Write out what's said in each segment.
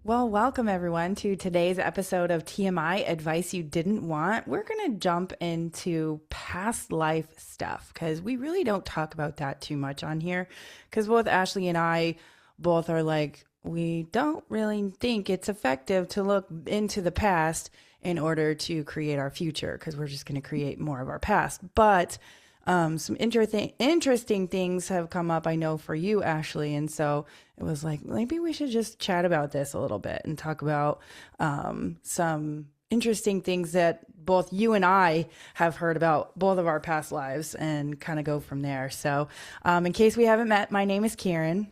Well, welcome everyone to today's episode of TMI Advice You Didn't Want. We're going to jump into past life stuff because we really don't talk about that too much on here. Because both Ashley and I both are like, we don't really think it's effective to look into the past in order to create our future because we're just going to create more of our past. But some interesting things have come up, I know, for you, Ashley. And so it was like, maybe we should just chat about this a little bit and talk about some interesting things that both you and I have heard about both of our past lives and kind of go from there. So, in case we haven't met, my name is Karen.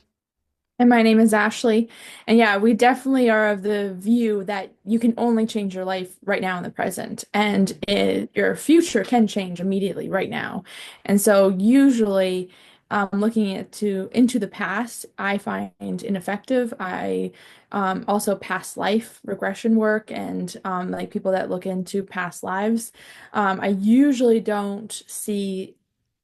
And my name is Ashley. And yeah, we definitely are of the view that you can only change your life right now in the present, and your future can change immediately right now. And so, usually, looking into the past, I find ineffective. I also past life regression work and like people that look into past lives. I usually don't see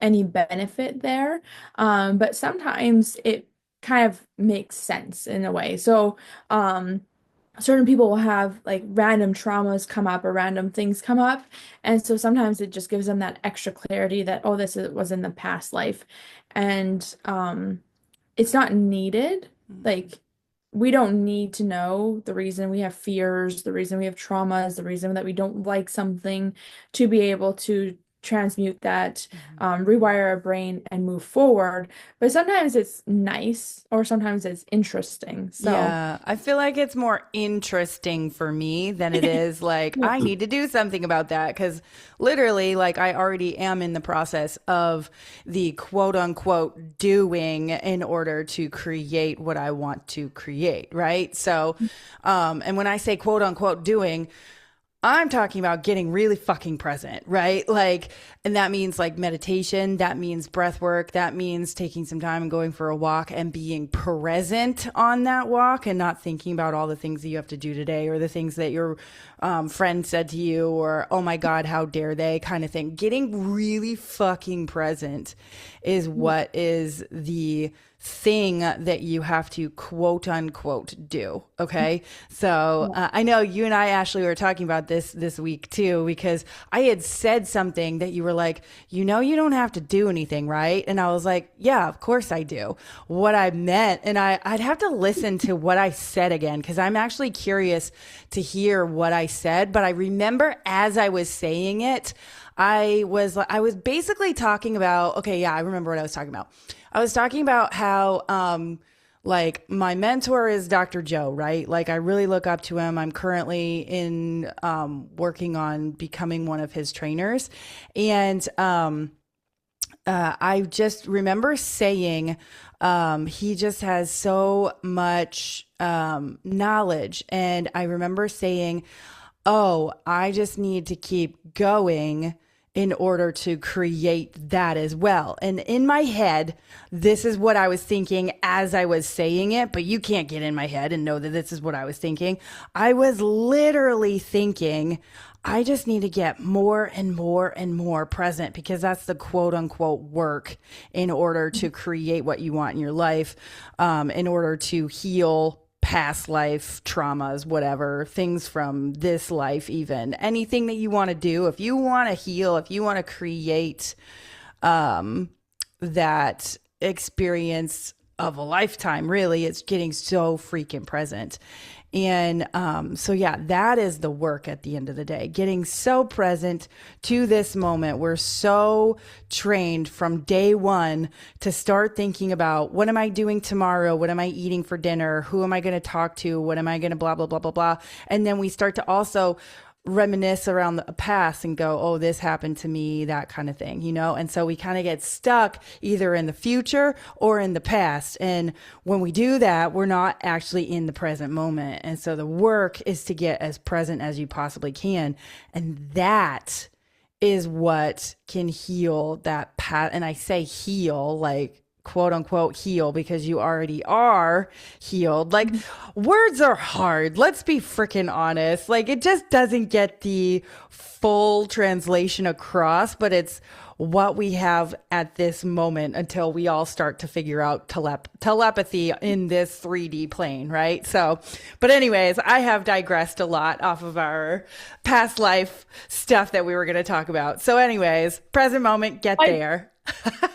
any benefit there, but sometimes it kind of makes sense in a way. So, certain people will have like random traumas come up or random things come up. And so sometimes it just gives them that extra clarity that, oh, was in the past life. And it's not needed. Like, we don't need to know the reason we have fears, the reason we have traumas, the reason that we don't like something to be able to transmute that, Mhm. rewire our brain and move forward. But sometimes it's nice or sometimes it's interesting. So, Yeah, I feel like it's more interesting for me than it is like yeah. I need to do something about that because literally, like, I already am in the process of the quote unquote doing in order to create what I want to create, right? So, and when I say quote unquote doing, I'm talking about getting really fucking present, right? Like, and that means like meditation, that means breath work, that means taking some time and going for a walk and being present on that walk and not thinking about all the things that you have to do today or the things that your friend said to you or, oh my God, how dare they kind of thing. Getting really fucking present is what is the thing that you have to quote unquote do. Okay. So I know you and I, Ashley, were talking about this week too, because I had said something that you were like, you don't have to do anything, right? And I was like, yeah, of course I do. What I meant, and I'd have to listen to what I said again, because I'm actually curious to hear what I said. But I remember as I was saying it, I was basically talking about, okay, yeah, I remember what I was talking about. I was talking about how like my mentor is Dr. Joe, right? Like I really look up to him. I'm currently in working on becoming one of his trainers. And I just remember saying he just has so much knowledge. And I remember saying, oh, I just need to keep going in order to create that as well. And in my head, this is what I was thinking as I was saying it, but you can't get in my head and know that this is what I was thinking. I was literally thinking, I just need to get more and more and more present because that's the quote unquote work in order to create what you want in your life, in order to heal past life traumas, whatever, things from this life, even anything that you want to do. If you want to heal, if you want to create that experience of a lifetime, really, it's getting so freaking present. And so, yeah, that is the work at the end of the day, getting so present to this moment. We're so trained from day one to start thinking about what am I doing tomorrow? What am I eating for dinner? Who am I going to talk to? What am I going to blah, blah, blah, blah, blah. And then we start to also reminisce around the past and go, oh, this happened to me, that kind of thing, And so we kind of get stuck either in the future or in the past. And when we do that, we're not actually in the present moment. And so the work is to get as present as you possibly can. And that is what can heal that past. And I say heal, like quote unquote heal because you already are healed. Like, words are hard. Let's be freaking honest. Like, it just doesn't get the full translation across, but it's what we have at this moment until we all start to figure out telepathy in this 3D plane, right? So, but anyways, I have digressed a lot off of our past life stuff that we were going to talk about. So, anyways, present moment, get I there.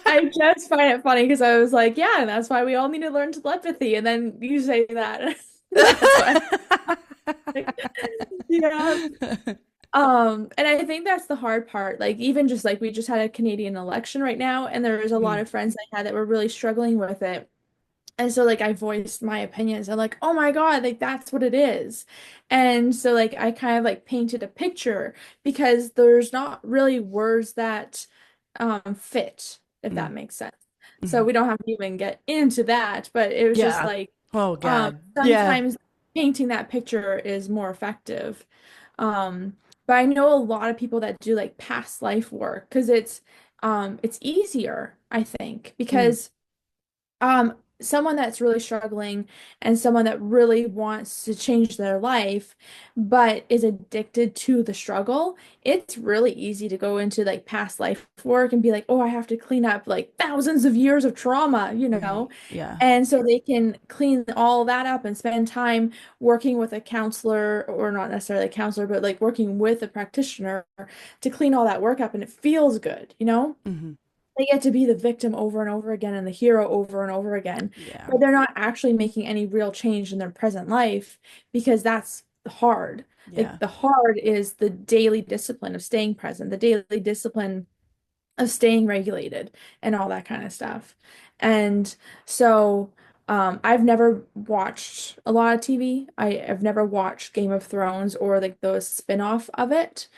I just find it funny because I was like, yeah, that's why we all need to learn telepathy. And then you say that. That's why. Like, yeah. And I think that's the hard part. Like, even just like we just had a Canadian election right now, and there was a lot Mm, of friends I had that were really struggling with it. And so like I voiced my opinions and like, oh my God, like that's what it is. And so like I kind of like painted a picture because there's not really words that fit, if mm, that makes sense. So mm. we don't have to even get into that, but it was just Yeah. like Oh God. Yeah. sometimes painting that picture is more effective. But I know a lot of people that do like past life work because it's easier, I think, Mm, because someone that's really struggling and someone that really wants to change their life but is addicted to the struggle, it's really easy to go into like past life work and be like, oh, I have to clean up like thousands of years of trauma, you right. know. Yeah. And so they can clean all that up and spend time working with a counselor, or not necessarily a counselor, but like working with a practitioner to clean all that work up, and it feels good, you know? Hmm. They get to be the victim over and over again and the hero over and over again, Yeah. but they're not actually making any real change in their present life because that's hard. Like Yeah. the hard is the daily discipline of staying present, the daily discipline of staying regulated and all that kind of stuff. And so I've never watched a lot of TV. I've never watched Game of Thrones or like those spin-off of it.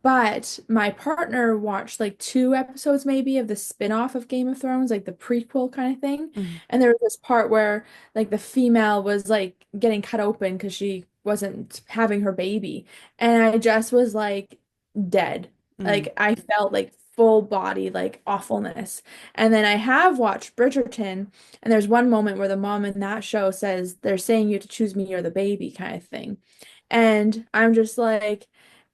But my partner watched like two episodes maybe of the spin-off of Game of Thrones, like the prequel kind of thing. Mm, And there was this part where like the female was like getting cut open because she wasn't having her baby. And I just was like dead. mm, Like I felt like full body like awfulness. And then I have watched Bridgerton, and there's one moment where the mom in that show says they're saying you have to choose me or the baby kind of thing. And I'm just like,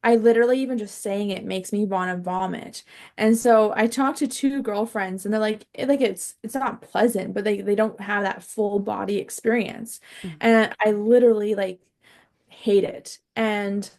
I literally even just saying it makes me want to vomit. And so I talked to two girlfriends and they're like it's not pleasant, but they don't have that full body experience. mm, And I literally like hate it. And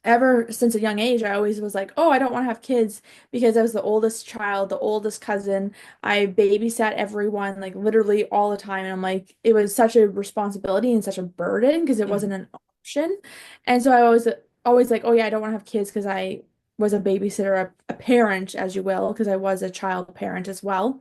ever since a young age, I always was like, oh, I don't want to have kids because I was the oldest child, the oldest cousin. I babysat everyone, like literally all the time. And I'm like, it was such a responsibility and such a burden because it mm, wasn't an option. And so I was always like, oh yeah, I don't want to have kids because I was a babysitter, a parent, as you will, because I was a child parent as well,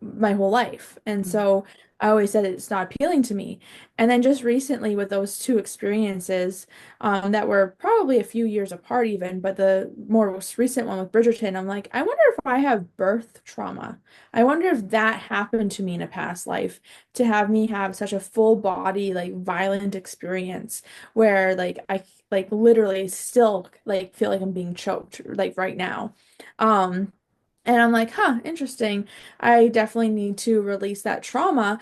my whole life. And mm, so I always said it's not appealing to me. And then just recently with those two experiences, that were probably a few years apart even, but the more most recent one with Bridgerton, I'm like, I wonder if I have birth trauma. I wonder if that happened to me in a past life to have me have such a full body, like violent experience where like I like literally still like feel like I'm being choked like right now. Um, and I'm like, huh, interesting. I definitely need to release that trauma.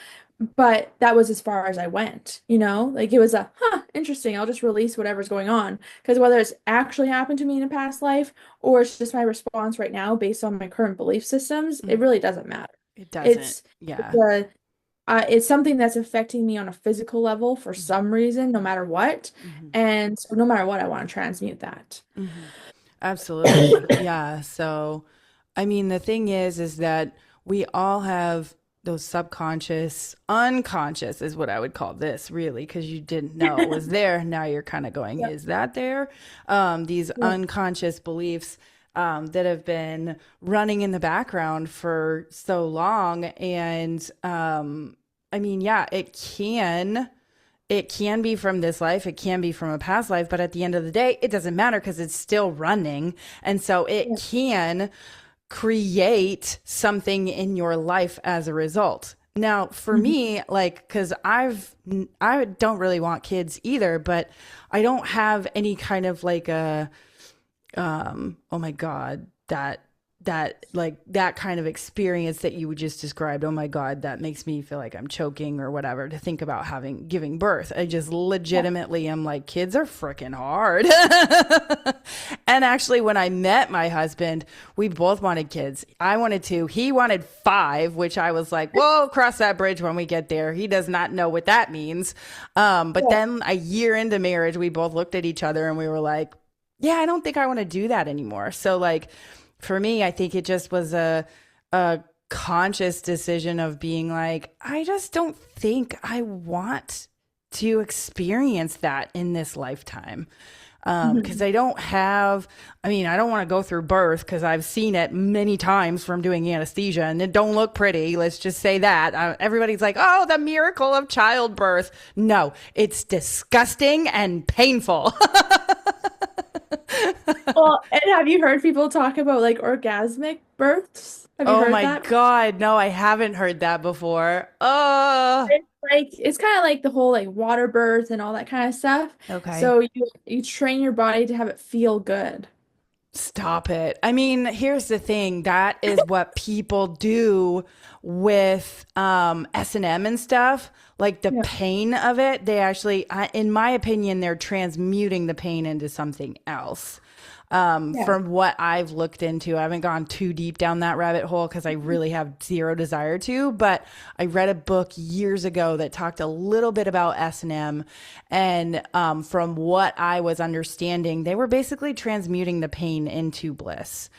But that was as far as I went, you know? Like it was a, huh, interesting. I'll just release whatever's going on. Because whether it's actually happened to me in a past life or it's just my response right now based on my current belief systems, it mm. really doesn't matter. It doesn't. It's Yeah. it's something that's affecting me on a physical level for Mm, some reason, no matter what. mhm, And so no matter what, I want to transmute that. mhm. Absolutely. Yeah. So, I mean, the thing is that we all have those subconscious, unconscious is what I would call this, really, because you didn't know it was there. Now you're kind of going, Yep. is that there? These Yeah. unconscious beliefs that have been running in the background for so long. And I mean, yeah, it can be from this life, it can be from a past life, but at the end of the day, it doesn't matter because it's still running. And so it Yeah. can create something in your life as a result. Now, for Mhm. me, like, because I don't really want kids either, but I don't have any kind of like a, oh my God, that. that kind of experience that you just described. Oh my God, that makes me feel like I'm choking or whatever to think about giving birth. I just legitimately am like, kids are freaking hard. And actually, when I met my husband, we both wanted kids. I wanted two. He wanted five, which I was like, we'll cross that bridge when we get there. He does not know what that means. But Yeah. then a year into marriage, we both looked at each other and we were like, yeah, I don't think I want to do that anymore. So like for me, I think it just was a conscious decision of being like, I just don't think I want to experience that in this lifetime. Because Mhm. I don't have, I mean, I don't want to go through birth because I've seen it many times from doing anesthesia and it don't look pretty. Let's just say that. Everybody's like, oh, the miracle of childbirth. No, it's disgusting and painful. Well, and have you heard people talk about like orgasmic births? Have you Oh heard my that? God. No, I haven't heard that before. Oh, It's like it's kind of like the whole like water birth and all that kind of stuff. okay. So you train your body to have it feel good. Stop it. I mean, here's the thing. That is what people do with S&M and stuff. Like the Yeah. pain of it, they actually, in my opinion, they're transmuting the pain into something else. Yeah. From what I've looked into, I haven't gone too deep down that rabbit hole because I really have zero desire to. But I read a book years ago that talked a little bit about S&M, and from what I was understanding, they were basically transmuting the pain into bliss,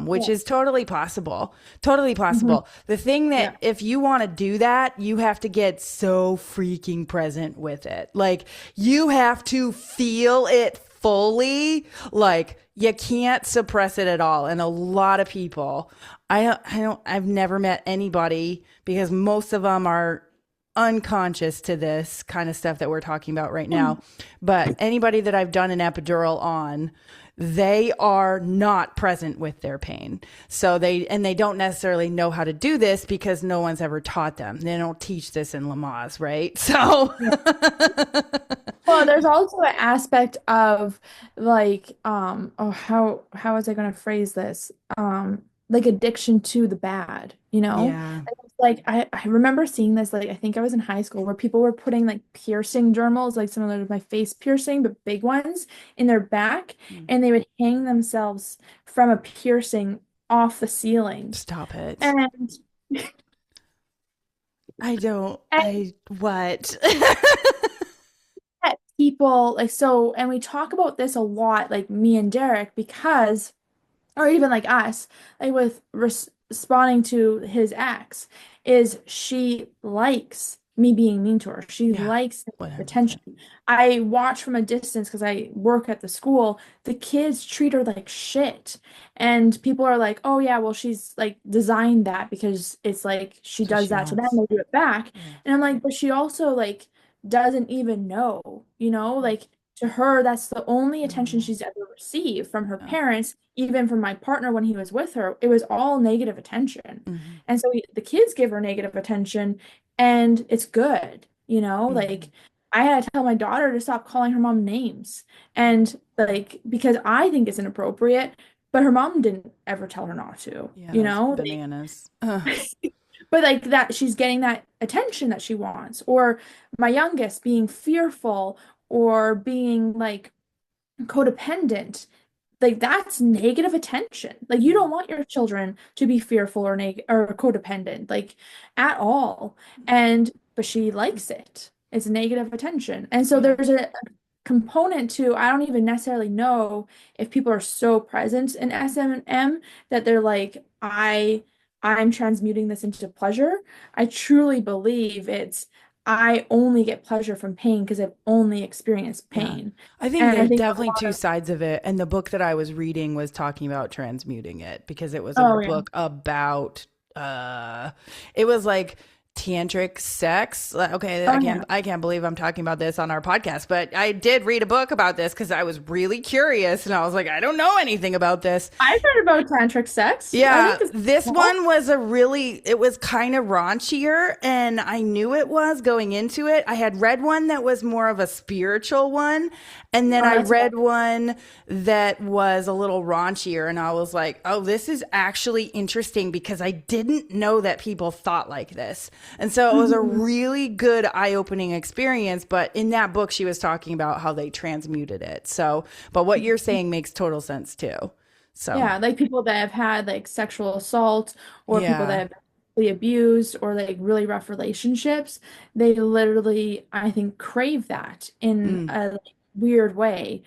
which Yeah. is totally possible. Totally Mhm. possible. The thing that Yeah. if you want to do that, you have to get so freaking present with it. Like you have to feel it fully. Like you can't suppress it at all. And a lot of people, I've never met anybody because most of them are unconscious to this kind of stuff that we're talking about right now. But anybody that I've done an epidural on, they are not present with their pain. So they don't necessarily know how to do this because no one's ever taught them. They don't teach this in Lamaze, right? So Well, there's also an aspect of like oh how was I going to phrase this? Like addiction to the bad, you know? yeah. Like I remember seeing this like I think I was in high school where people were putting like piercing journals like similar to my face piercing but big ones in their back and they would hang themselves from a piercing off the ceiling. Stop it. And I don't, and what? yet people like so and we talk about this a lot like me and Derek because or even like us, like with responding to his ex, is she likes me being mean to her. She Yeah, likes the attention. 100%. I watch from a distance because I work at the school. The kids treat her like shit. And people are like, oh yeah, well, she's like designed that because it's like she So does she that to them, wants. they do it back. Yeah. And I'm like, but she also like doesn't even know, you know, like to her, that's the only attention Mm, she's ever received from her yeah. parents, even from my partner when he was with her. It was all negative attention. Hmm. And so the kids give her negative attention, and it's good, you know? Hmm. Like, I had to tell my daughter to stop calling her mom names. And, like, because I think it's inappropriate, but her mom didn't ever tell her not to, Yeah, you that's know? bananas. Ugh. But like that, she's getting that attention that she wants. Or my youngest being fearful or being like, codependent, like that's negative attention. Like you don't want your children to be fearful or neg or codependent, like at all. And but she likes it. It's negative attention. And so Yeah. there's a component to I don't even necessarily know if people are so present in SM&M that they're like, I'm transmuting this into pleasure. I truly believe it's I only get pleasure from pain because I've only experienced Yeah. pain. I think And I there's think a definitely lot two of, sides of it. And the book that I was reading was talking about transmuting it because it was a oh yeah. book about uh it was like Tantric sex. Okay, Oh yeah. I can't believe I'm talking about this on our podcast, but I did read a book about this because I was really curious and I was like, I don't know anything about this. I've heard about tantric sex. I Yeah, think it's this well. one was it was kind of raunchier, and I knew it was going into it. I had read one that was more of a spiritual one, and then Oh, I that's read one that was a little raunchier, and I was like, oh, this is actually interesting because I didn't know that people thought like this. And so it was a Mhm. really good eye-opening experience, but in that book she was talking about how they transmuted it. So, but what you're saying makes total sense too. So, Yeah, like people that have had like sexual assault or people that yeah. have been really abused or like really rough relationships, they literally, I think, crave that in Mm. a like, weird way.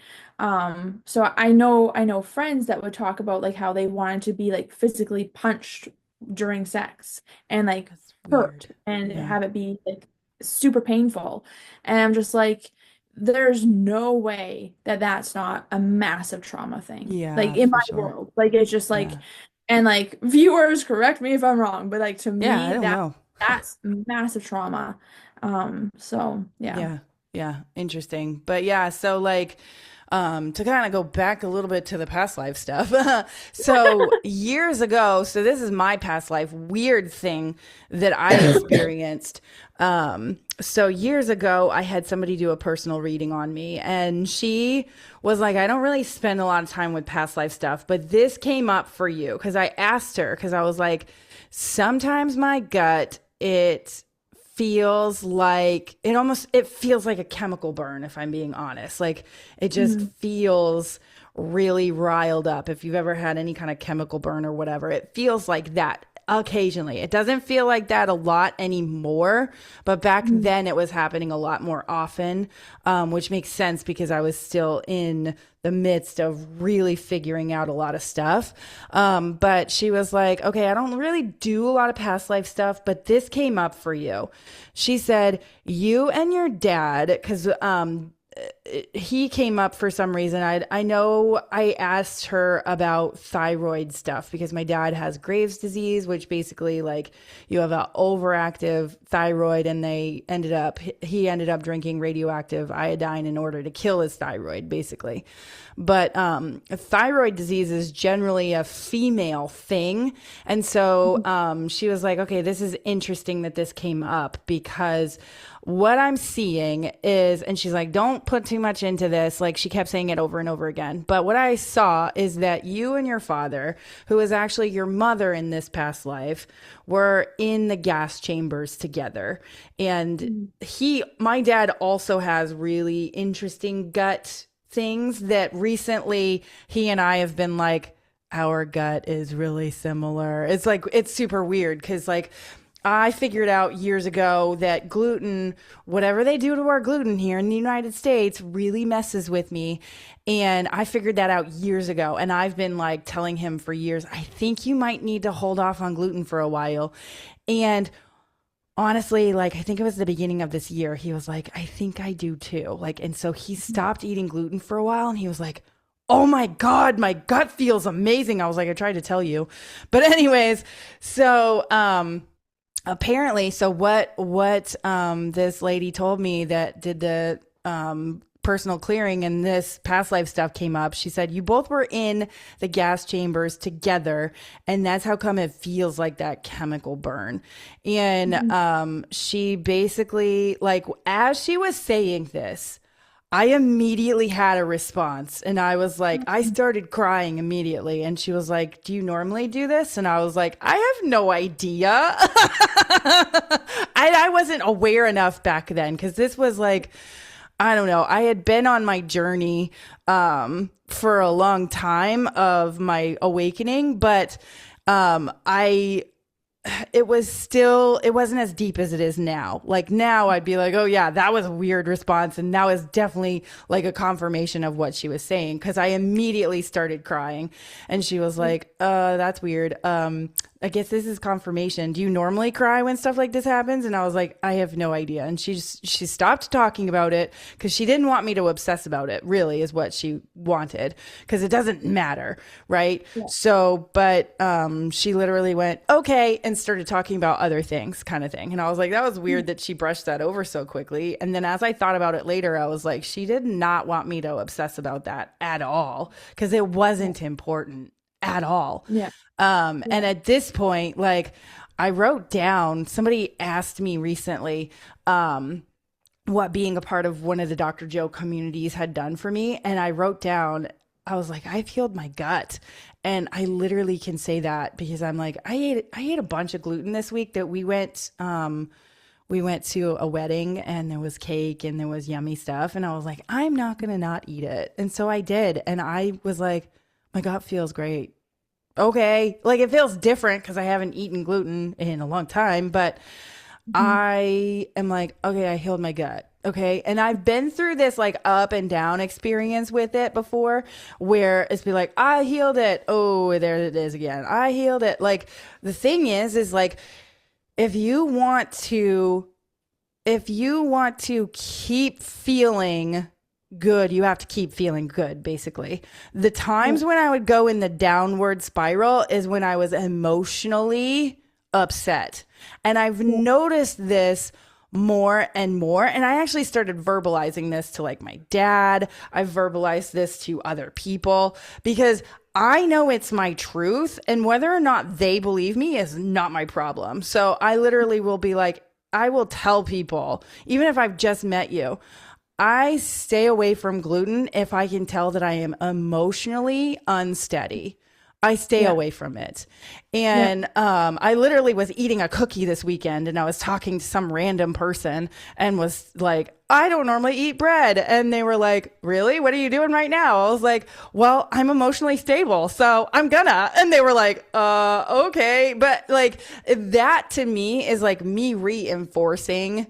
So I know friends that would talk about like how they wanted to be like physically punched during sex and like That's hurt weird. and Yeah. have it be like super painful. And I'm just like, there's no way that that's not a massive trauma thing. Like Yeah, in for my sure. world, like it's just like, Yeah. and like viewers, correct me if I'm wrong, but like to Yeah, I me, don't know. that's massive trauma. So yeah. Yeah. Yeah. Interesting. But yeah, so like to kind of go back a little bit to the past life stuff. So years ago, so this is my past life weird thing that I experienced. So years ago, I had somebody do a personal reading on me, and she was like, I don't really spend a lot of time with past life stuff, but this came up for you. Cause I asked her, cause I was like, sometimes my gut, it feels like a chemical burn, if I'm being honest. Like it just Mhm. feels really riled up. If you've ever had any kind of chemical burn or whatever, it feels like that occasionally. It doesn't feel like that a lot anymore, but back Mhm. then it was happening a lot more often, which makes sense because I was still in the midst of really figuring out a lot of stuff. But she was like, okay, I don't really do a lot of past life stuff, but this came up for you. She said, you and your dad, because he came up for some reason. I know I asked her about thyroid stuff because my dad has Graves' disease, which basically like you have an overactive thyroid, and he ended up drinking radioactive iodine in order to kill his thyroid, basically. But thyroid disease is generally a female thing, and so she was like, okay, this is interesting that this came up because what I'm seeing is, and she's like, don't put too much into this. Like she kept saying it over and over again. But what I saw is that you and your father, who is actually your mother in this past life, were in the gas chambers together. And Mhm. my dad also has really interesting gut things that recently he and I have been like, our gut is really similar. It's like, it's super weird because like, I figured out years ago that gluten, whatever they do to our gluten here in the United States, really messes with me. And I figured that out years ago. And I've been like telling him for years, I think you might need to hold off on gluten for a while. And honestly, like, I think it was the beginning of this year, he was like, I think I do too. Like, and so he stopped eating gluten for a while and he was like, oh my God, my gut feels amazing. I was like, I tried to tell you. But anyways, so, apparently, so what this lady told me that did the personal clearing and this past life stuff came up. She said you both were in the gas chambers together, and that's how come it feels like that chemical burn. And Mhm. she basically, like, as she was saying this, I immediately had a response, and I was like, I started crying immediately. And she was like, do you normally do this? And I was like, I have no idea. I wasn't aware enough back then because this was like, I don't know. I had been on my journey for a long time of my awakening, but I it wasn't as deep as it is now. Like now I'd be like, oh yeah, that was a weird response. And that was definitely like a confirmation of what she was saying. Cause I immediately started crying and she was like, that's weird. I guess this is confirmation. Do you normally cry when stuff like this happens? And I was like, I have no idea. And she stopped talking about it because she didn't want me to obsess about it, really, is what she wanted, because it doesn't matter, right? Yeah. So, but she literally went, okay, and started talking about other things, kind of thing. And I was like, that was weird that she brushed that over so quickly. And then as I thought about it later, I was like, she did not want me to obsess about that at all, because it wasn't important at all. Yeah. And at this point, like, I wrote down, somebody asked me recently, what being a part of one of the Dr. Joe communities had done for me. And I wrote down, I was like, I've healed my gut. And I literally can say that because I'm like, I ate a bunch of gluten this week that we went to a wedding and there was cake and there was yummy stuff. And I was like, I'm not going to not eat it. And so I did. And I was like, my gut feels great. Okay. Like, it feels different because I haven't eaten gluten in a long time, but I am like, okay, I healed my gut. Okay. And I've been through this like up and down experience with it before, where it's be like, I healed it. Oh, there it is again. I healed it. Like, the thing is like, if you want to keep feeling good, you have to keep feeling good, basically. The times when I would go in the downward spiral is when I was emotionally upset. And I've noticed this more and more. And I actually started verbalizing this to like my dad. I've verbalized this to other people because I know it's my truth, and whether or not they believe me is not my problem. So I literally will be like, I will tell people, even if I've just met you, I stay away from gluten if I can tell that I am emotionally unsteady. I stay away from it. And I literally was eating a cookie this weekend, and I was talking to some random person and was like, I don't normally eat bread. And they were like, really? What are you doing right now? I was like, well, I'm emotionally stable, so I'm gonna. And they were like, okay. But like, that to me is like me reinforcing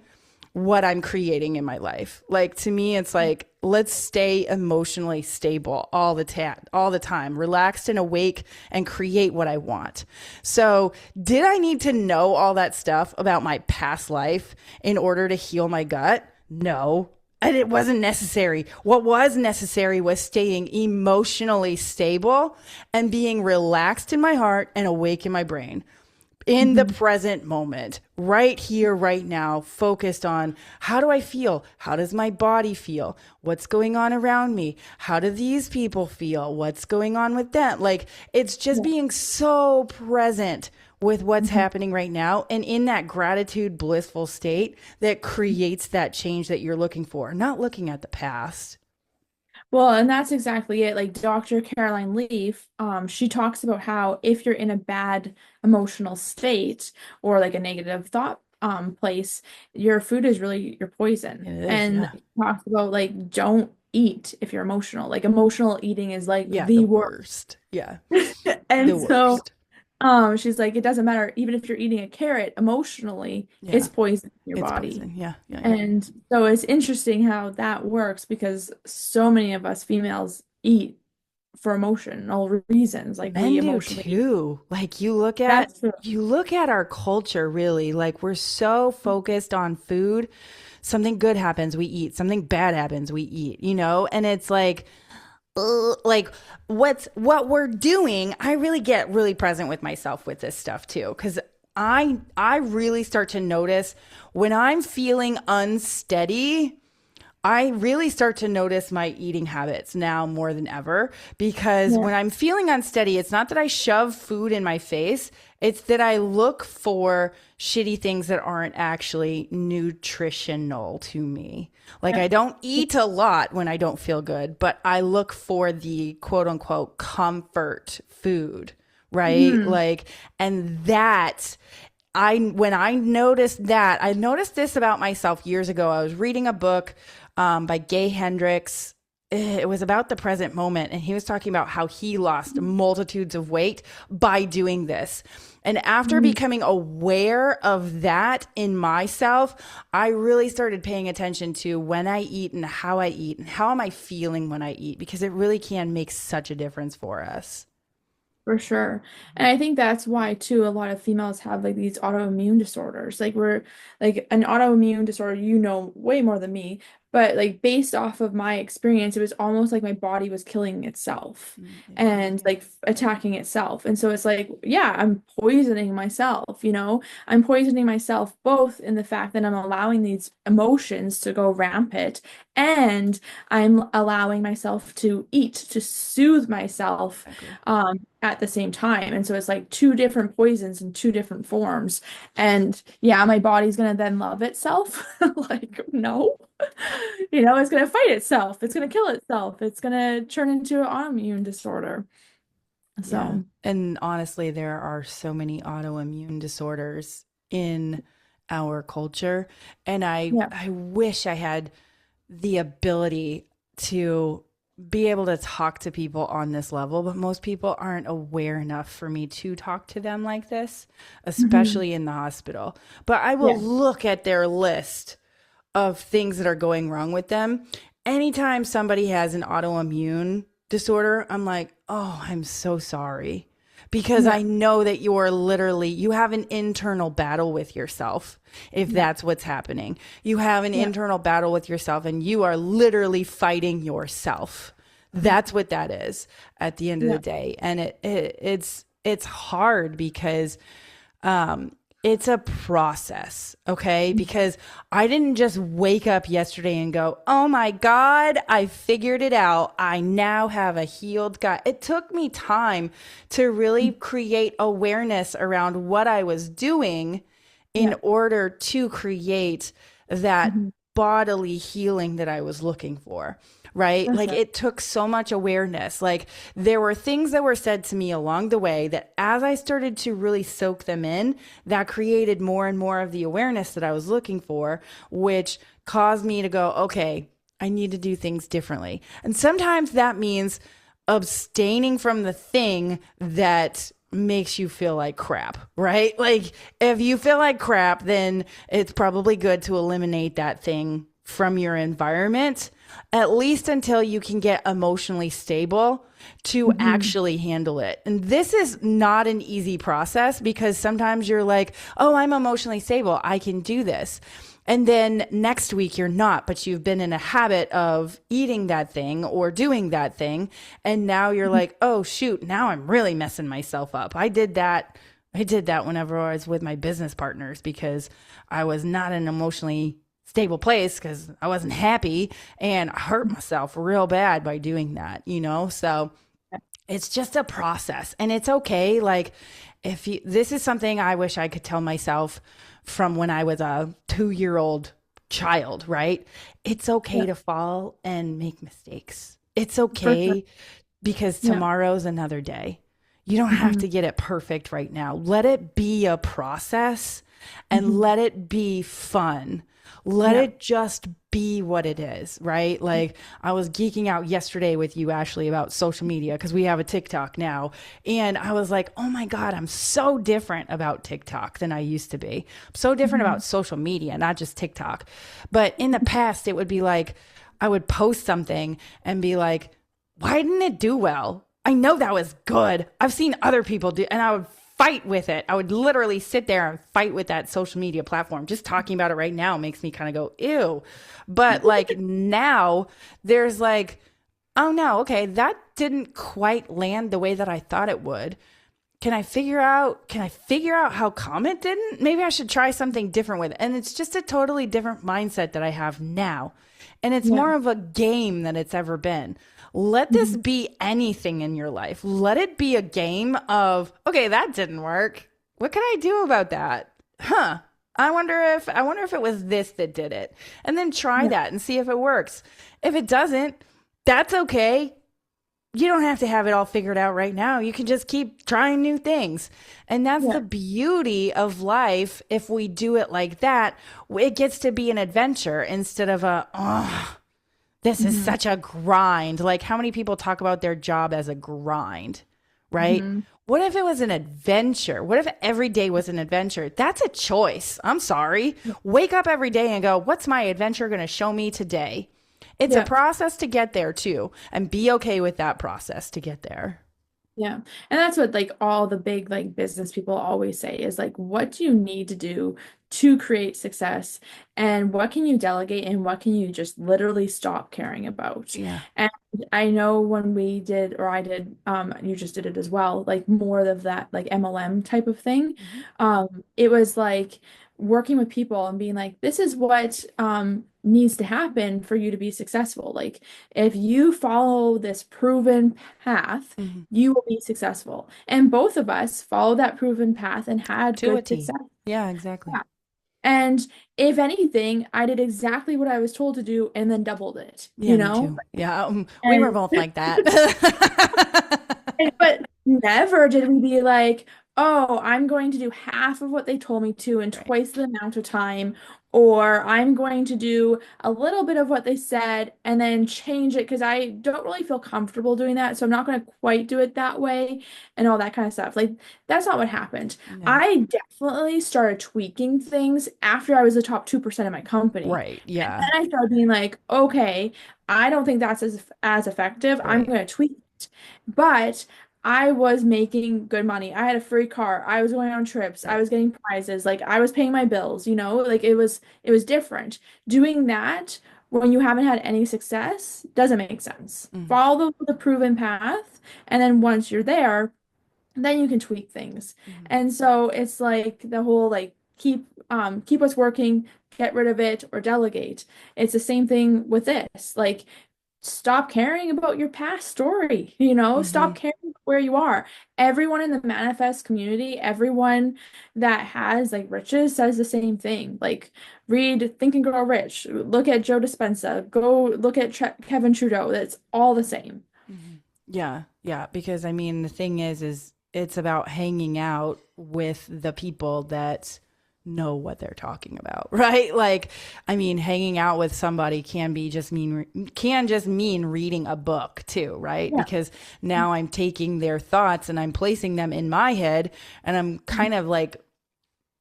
what I'm creating in my life. Like, to me, it's like, let's stay emotionally stable all the time, relaxed and awake, and create what I want. So did I need to know all that stuff about my past life in order to heal my gut? No. And it wasn't necessary. What was necessary was staying emotionally stable and being relaxed in my heart and awake in my brain, in the present moment, right here, right now, focused on, how do I feel? How does my body feel? What's going on around me? How do these people feel? What's going on with them? Like, it's just being so present with what's happening right now, and in that gratitude, blissful state that creates that change that you're looking for, not looking at the past. Well, and that's exactly it. Like Dr. Caroline Leaf, she talks about how if you're in a bad emotional state or like a negative thought place, your food is really your poison. It is, And yeah. talks about like don't eat if you're emotional. Like emotional eating is like Yeah, the the worst. worst. Yeah, the And so worst. she's like, it doesn't matter, even if you're eating a carrot emotionally, it's Yeah, poison in your it's body. poison. Yeah, yeah, yeah. And so it's interesting how that works because so many of us females eat for emotional reasons. Like we Men do emotionally, too. Like, you look at that's true. our culture, really. Like, we're so focused on food. Something good happens, we eat. Something bad happens, we eat, And it's like, like, what we're doing. I really get really present with myself with this stuff too, because I really start to notice when I'm feeling unsteady. I really start to notice my eating habits now more than ever, because Yeah. when I'm feeling unsteady, it's not that I shove food in my face. It's that I look for shitty things that aren't actually nutritional to me. Like, I don't eat a lot when I don't feel good, but I look for the quote unquote comfort food, right? Mhm. Like, and that when I noticed that, I noticed this about myself years ago. I was reading a book by Gay Hendricks. It was about the present moment, and he was talking about how he lost multitudes of weight by doing this. And after Mhm. becoming aware of that in myself, I really started paying attention to when I eat and how am I feeling when I eat, because it really can make such a difference for us. For sure. And I think that's why too a lot of females have like these autoimmune disorders. Like we're like an autoimmune disorder, you know way more than me, but like based off of my experience, it was almost like my body was killing itself and Exactly. like attacking itself. And so it's like, yeah, I'm poisoning myself, you know? I'm poisoning myself both in the fact that I'm allowing these emotions to go rampant and I'm allowing myself to eat to soothe myself Exactly. at the same time. And so it's like two different poisons in two different forms. And yeah, my body's gonna then love itself. Like, no. You know, it's gonna fight itself. It's gonna kill itself. It's gonna turn into an autoimmune disorder. Yeah. So And honestly, there are so many autoimmune disorders in our culture. And yeah. I wish I had the ability to be able to talk to people on this level, but most people aren't aware enough for me to talk to them like this, Mhm. especially in the hospital. But I will Yeah. look at their list of things that are going wrong with them. Anytime somebody has an autoimmune disorder, I'm like, oh, I'm so sorry. Because Yeah. I know that you're literally, you have an internal battle with yourself, if Yeah. that's what's happening. You have an Yeah. internal battle with yourself, and you are literally fighting yourself. Yeah. That's what that is at the end of the Yeah. day. And it's hard because it's a process, okay? Because I didn't just wake up yesterday and go, oh my God, I figured it out. I now have a healed gut. It took me time to really create awareness around what I was doing in Yeah. order to create that Mhm. bodily healing that I was looking for. Right? For Like sure. it took so much awareness. Like there were things that were said to me along the way that as I started to really soak them in, that created more and more of the awareness that I was looking for, which caused me to go, okay, I need to do things differently. And sometimes that means abstaining from the thing that makes you feel like crap, right? Like if you feel like crap, then it's probably good to eliminate that thing from your environment, at least until you can get emotionally stable to Mhm. actually handle it. And this is not an easy process because sometimes you're like, oh, I'm emotionally stable. I can do this. And then next week you're not, but you've been in a habit of eating that thing or doing that thing. And now you're like, oh, shoot, now I'm really messing myself up. I did that. I did that whenever I was with my business partners because I was not in an emotionally stable place because I wasn't happy and I hurt myself real bad by doing that, you know? So it's just a process and it's okay. Like, if you, this is something I wish I could tell myself from when I was a 2 year old child, right? It's okay Yeah. to fall and make mistakes. It's For sure. okay because Yeah. tomorrow's another day. You don't have Mhm. to get it perfect right now. Let it be a process and Mhm. let it be fun. Let Yeah. it just be what it is, right? Like I was geeking out yesterday with you, Ashley, about social media because we have a TikTok now. And I was like, oh my God, I'm so different about TikTok than I used to be. I'm so different Mhm. about social media, not just TikTok. But in the past, it would be like, I would post something and be like, why didn't it do well? I know that was good. I've seen other people do, and I would fight with it. I would literally sit there and fight with that social media platform. Just talking about it right now makes me kind of go, ew. But like now, there's like, oh no, okay, that didn't quite land the way that I thought it would. Can I figure out how come it didn't? Maybe I should try something different with it. And it's just a totally different mindset that I have now. And it's Yeah. more of a game than it's ever been. Let this Mhm. be anything in your life. Let it be a game of, okay, that didn't work. What can I do about that? Huh. I wonder if it was this that did it. And then try Yeah. that and see if it works. If it doesn't, that's okay. You don't have to have it all figured out right now. You can just keep trying new things. And that's Yeah. the beauty of life. If we do it like that, it gets to be an adventure instead of a, oh, this is Mhm. such a grind. Like, how many people talk about their job as a grind, right? Mhm. What if it was an adventure? What if every day was an adventure? That's a choice. I'm sorry. Wake up every day and go, what's my adventure going to show me today? It's a Yeah. process to get there too, and be okay with that process to get there. Yeah. And that's what like all the big like business people always say is like, what do you need to do to create success? And what can you delegate and what can you just literally stop caring about? Yeah. And I know when we did, or I did, you just did it as well, like more of that like MLM type of thing. Mhm. It was like working with people and being like, this is what needs to happen for you to be successful. Like if you follow this proven path, Mhm. you will be successful. And both of us followed that proven path and had To a good T. success. Yeah, exactly. Yeah. And if anything, I did exactly what I was told to do and then doubled it, Yeah, me too. Yeah, we were And both like that. but never did we be like, oh, I'm going to do half of what they told me to in Right. twice the amount of time, or I'm going to do a little bit of what they said and then change it because I don't really feel comfortable doing that. So I'm not going to quite do it that way and all that kind of stuff. Like, that's not what happened. No. I definitely started tweaking things after I was the top 2% of my company. Right. And Yeah. then I started being like, okay, I don't think that's as effective. I'm Right. going to tweak it. But I was making good money. I had a free car. I was going on trips. I Right. was getting prizes. Like I was paying my bills, like it was different. Doing that when you haven't had any success doesn't make sense. Mhm. Follow the proven path, and then once you're there, then you can tweak things. Mhm. And so it's like the whole like keep what's working, get rid of it, or delegate. It's the same thing with this. Like stop caring about your past story, stop Mhm. caring where you are. Everyone in the manifest community, everyone that has like riches says the same thing. Like read Think and Grow Rich, look at Joe Dispenza, go look at Kevin Trudeau. That's all the same. Mhm. Yeah, yeah, because I mean the thing is it's about hanging out with the people that know what they're talking about, right? Like I mean hanging out with somebody can just mean reading a book too, right? Yeah. Because now I'm taking their thoughts and I'm placing them in my head and I'm kind of like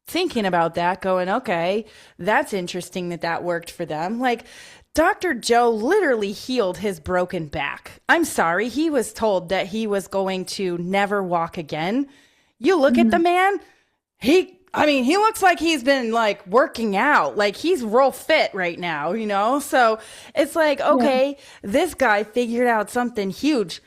thinking about that, going, okay, that's interesting that that worked for them. Like, Dr. Joe literally healed his broken back. I'm sorry, he was told that he was going to never walk again. You look at the Mhm. man, I mean, he looks like he's been like working out. Like he's real fit right now, you know? So it's like, Yeah. okay, this guy figured out something huge,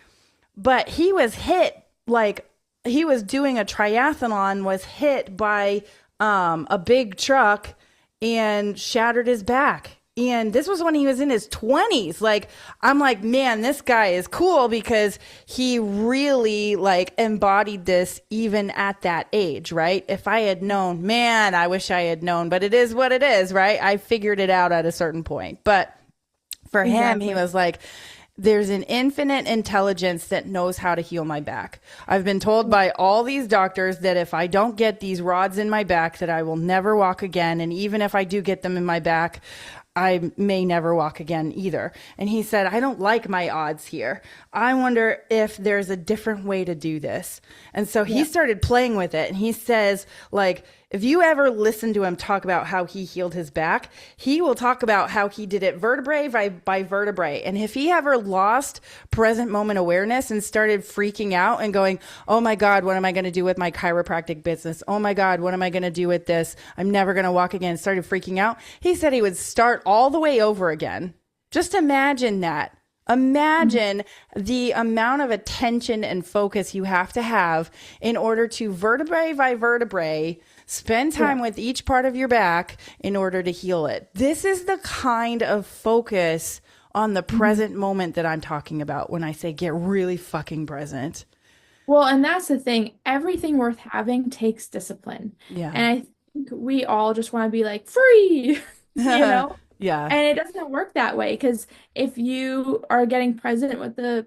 but he was hit like he was doing a triathlon, was hit by a big truck and shattered his back. And this was when he was in his 20s. Like, I'm like, man, this guy is cool because he really like embodied this even at that age, right? If I had known, man, I wish I had known, but it is what it is, right? I figured it out at a certain point. But for him, he Exactly. was like, there's an infinite intelligence that knows how to heal my back. I've been told by all these doctors that if I don't get these rods in my back, that I will never walk again. And even if I do get them in my back, I may never walk again either. And he said, I don't like my odds here. I wonder if there's a different way to do this. And so he Yeah. started playing with it. And he says, like, if you ever listen to him talk about how he healed his back, he will talk about how he did it vertebrae by vertebrae. And if he ever lost present moment awareness and started freaking out and going, oh my God, what am I going to do with my chiropractic business? Oh my God, what am I going to do with this? I'm never going to walk again. Started freaking out. He said he would start all the way over again. Just imagine that. Mhm. Imagine the amount of attention and focus you have to have in order to vertebrae by vertebrae spend Yeah. time with each part of your back in order to heal it. This is the kind of focus on the Mhm. present moment that I'm talking about when I say get really fucking present. Well, and that's the thing. Everything worth having takes discipline. Yeah. And I think we all just want to be like free, you know? Yeah. And it doesn't work that way because if you are getting present with the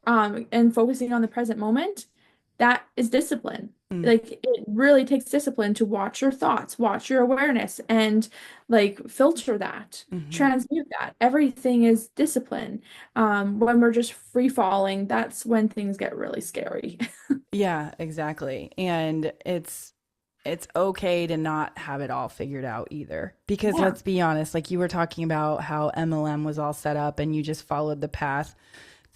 and focusing on the present moment, that is discipline. Mm. Like it really takes discipline to watch your thoughts, watch your awareness, and like filter that, Hmm. transmute that. Everything is discipline. When we're just free falling, that's when things get really scary. Yeah, exactly. And it's okay to not have it all figured out either. Because Yeah. let's be honest, like you were talking about how MLM was all set up and you just followed the path.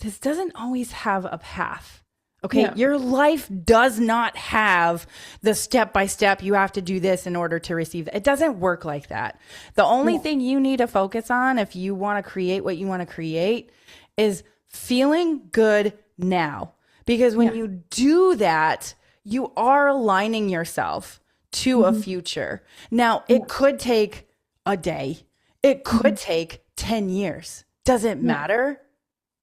This doesn't always have a path. Okay. Yeah. Your life does not have the step by step. You have to do this in order to receive that. It doesn't work like that. The only Yeah. thing you need to focus on if you want to create what you want to create is feeling good now. Because when Yeah. you do that, you are aligning yourself to a Hmm. future. Now, Yeah. it could take a day, it Hmm. could take 10 years. Does it Yeah. matter?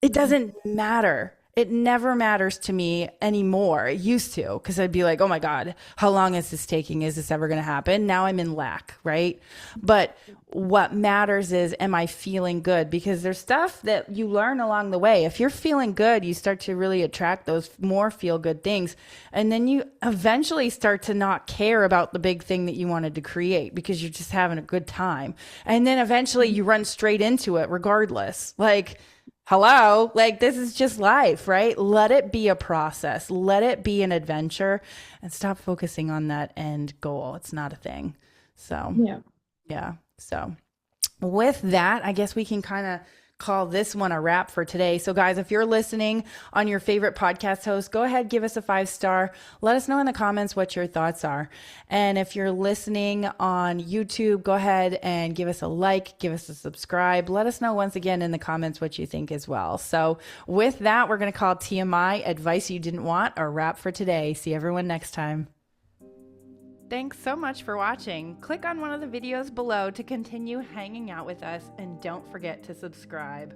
It Hmm. doesn't matter. It never matters to me anymore. It used to, because I'd be like, oh my God, how long is this taking? Is this ever going to happen? Now I'm in lack, right? But what matters is, am I feeling good? Because there's stuff that you learn along the way. If you're feeling good, you start to really attract those more feel good things. And then you eventually start to not care about the big thing that you wanted to create because you're just having a good time. And then eventually you run straight into it regardless. Like, hello, like this is just life, right? Let it be a process, let it be an adventure, and stop focusing on that end goal. It's not a thing. So, Yeah. yeah. So, with that, I guess we can kind of call this one a wrap for today. So, guys, if you're listening on your favorite podcast host, go ahead, give us a 5-star. Let us know in the comments what your thoughts are. And if you're listening on YouTube, go ahead and give us a like, give us a subscribe. Let us know once again in the comments what you think as well. So, with that, we're going to call TMI Advice You Didn't Want a wrap for today. See everyone next time. Thanks so much for watching. Click on one of the videos below to continue hanging out with us, and don't forget to subscribe.